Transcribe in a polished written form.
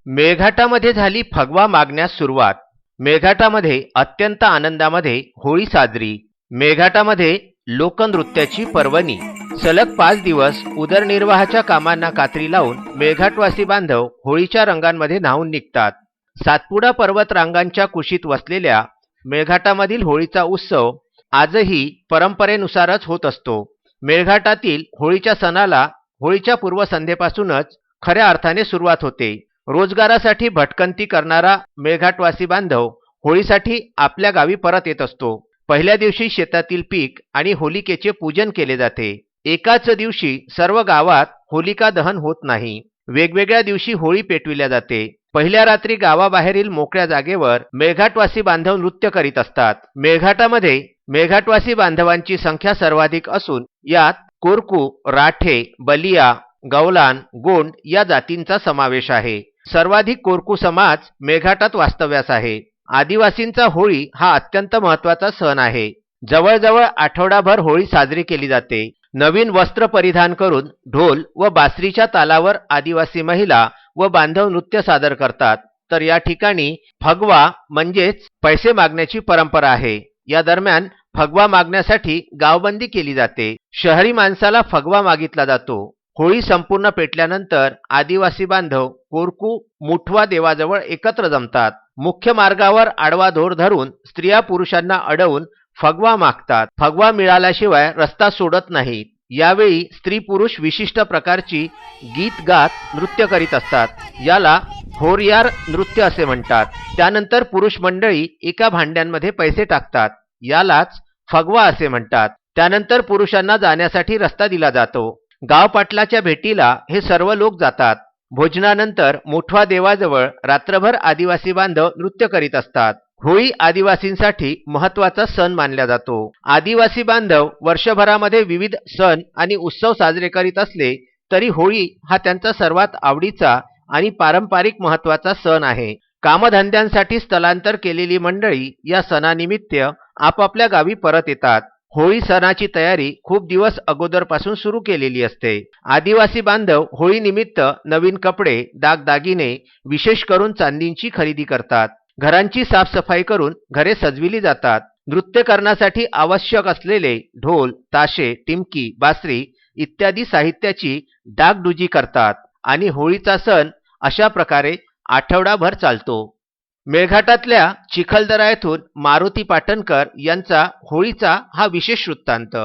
मेळघाटामध्ये झाली फगवा मागण्यास सुरुवात। मेळघाटामध्ये अत्यंत आनंदामध्ये होळी साजरी। मेळघाटामध्ये लोकनृत्याची पर्वणी। सलग 5 दिवस उदरनिर्वाहाच्या कामांना कात्री लावून मेळघाटवासी बांधव होळीच्या रंगांमध्ये न्हाऊन निघतात। सातपुडा पर्वत रांगांच्या कुशीत वसलेल्या मेळघाटामधील होळीचा उत्सव आजही परंपरेनुसारच होत असतो। मेळघाटातील होळीच्या सणाला होळीच्या पूर्वसंध्येपासूनच खऱ्या अर्थाने सुरुवात होते। रोजगारासाठी भटकंती करणारा मेळघाटवासी बांधव होळीसाठी आपल्या गावी परत येत असतो। पहिल्या दिवशी शेतातील पीक आणि होलिकेचे पूजन केले जाते। एकाच दिवशी सर्व गावात होलिका दहन होत नाही, वेगवेगळ्या दिवशी होळी पेटविल्या जाते। पहिल्या रात्री गावाबाहेरील मोकळ्या जागेवर मेळघाटवासी बांधव नृत्य करीत असतात। मेळघाटामध्ये मेळघाटवासी बांधवांची संख्या सर्वाधिक असून यात कोरकू, राठे, बलिया, गवलान, गोंड या जातींचा समावेश आहे। सर्वाधिक कोरकू समाज मेळघाटात वास्तव्यास आहे। आदिवासींचा होळी हा अत्यंत महत्त्वाचा सण आहे। जवळजवळ आठवडाभर होळी साजरी केली जाते। नवीन वस्त्र परिधान करून ढोल व बासरीच्या तालावर आदिवासी महिला व बांधव नृत्य सादर करतात। तर या ठिकाणी फगवा म्हणजेच पैसे मागण्याची परंपरा आहे। या दरम्यान फगवा मागण्यासाठी गावबंदी केली जाते। शहरी माणसाला फगवा मागितला जातो। होळी संपूर्ण पेटल्यानंतर आदिवासी बांधव कोरकू मुठवा देवाजवळ एकत्र जमतात। मुख्य मार्गावर आडवा दोर धरून स्त्रिया पुरुषांना अडवून फगवा मागतात। फगवा मिळाल्याशिवाय रस्ता सोडत नाहीत। यावेळी स्त्री पुरुष विशिष्ट प्रकारची गीत गात नृत्य करीत असतात। याला होरयार नृत्य असे म्हणतात। त्यानंतर पुरुष मंडळी एका भांड्यांमध्ये पैसे टाकतात। यालाच फगवा असे म्हणतात। त्यानंतर पुरुषांना जाण्यासाठी रस्ता दिला जातो। गाव पाटलाच्या भेटीला हे सर्व लोक जातात। भोजनानंतर मुठवा देवाजवळ रात्रभर आदिवासी बांधव नृत्य करीत असतात। होळी आदिवासींसाठी महत्त्वाचा सण मानला जातो। आदिवासी बांधव वर्षभरामध्ये विविध सण आणि उत्सव साजरे करीत असले तरी होळी हा त्यांचा सर्वात आवडीचा आणि पारंपरिक महत्त्वाचा सण आहे। कामधंद्यांसाठी स्थलांतर केलेली मंडळी या सणानिमित्त आपापल्या गावी परत येतात। होळी सणाची तयारी खूप दिवस अगोदरपासून सुरू केलेली असते। आदिवासी बांधव होळी निमित्त नवीन कपडे, दागदागिने, विशेष करून चांदीची खरेदी करतात। घरांची साफसफाई करून घरे सजविली जातात। नृत्य करण्यासाठी आवश्यक असलेले ढोल, ताशे, टिमकी, बासरी इत्यादी साहित्याची डागडुजी करतात आणि होळीचा सण अशा प्रकारे आठवडाभर चालतो। मेळघाटातल्या चिखलदरा येथून मारुती पाटणकर यांचा होळीचा हा विशेष वृत्तांत।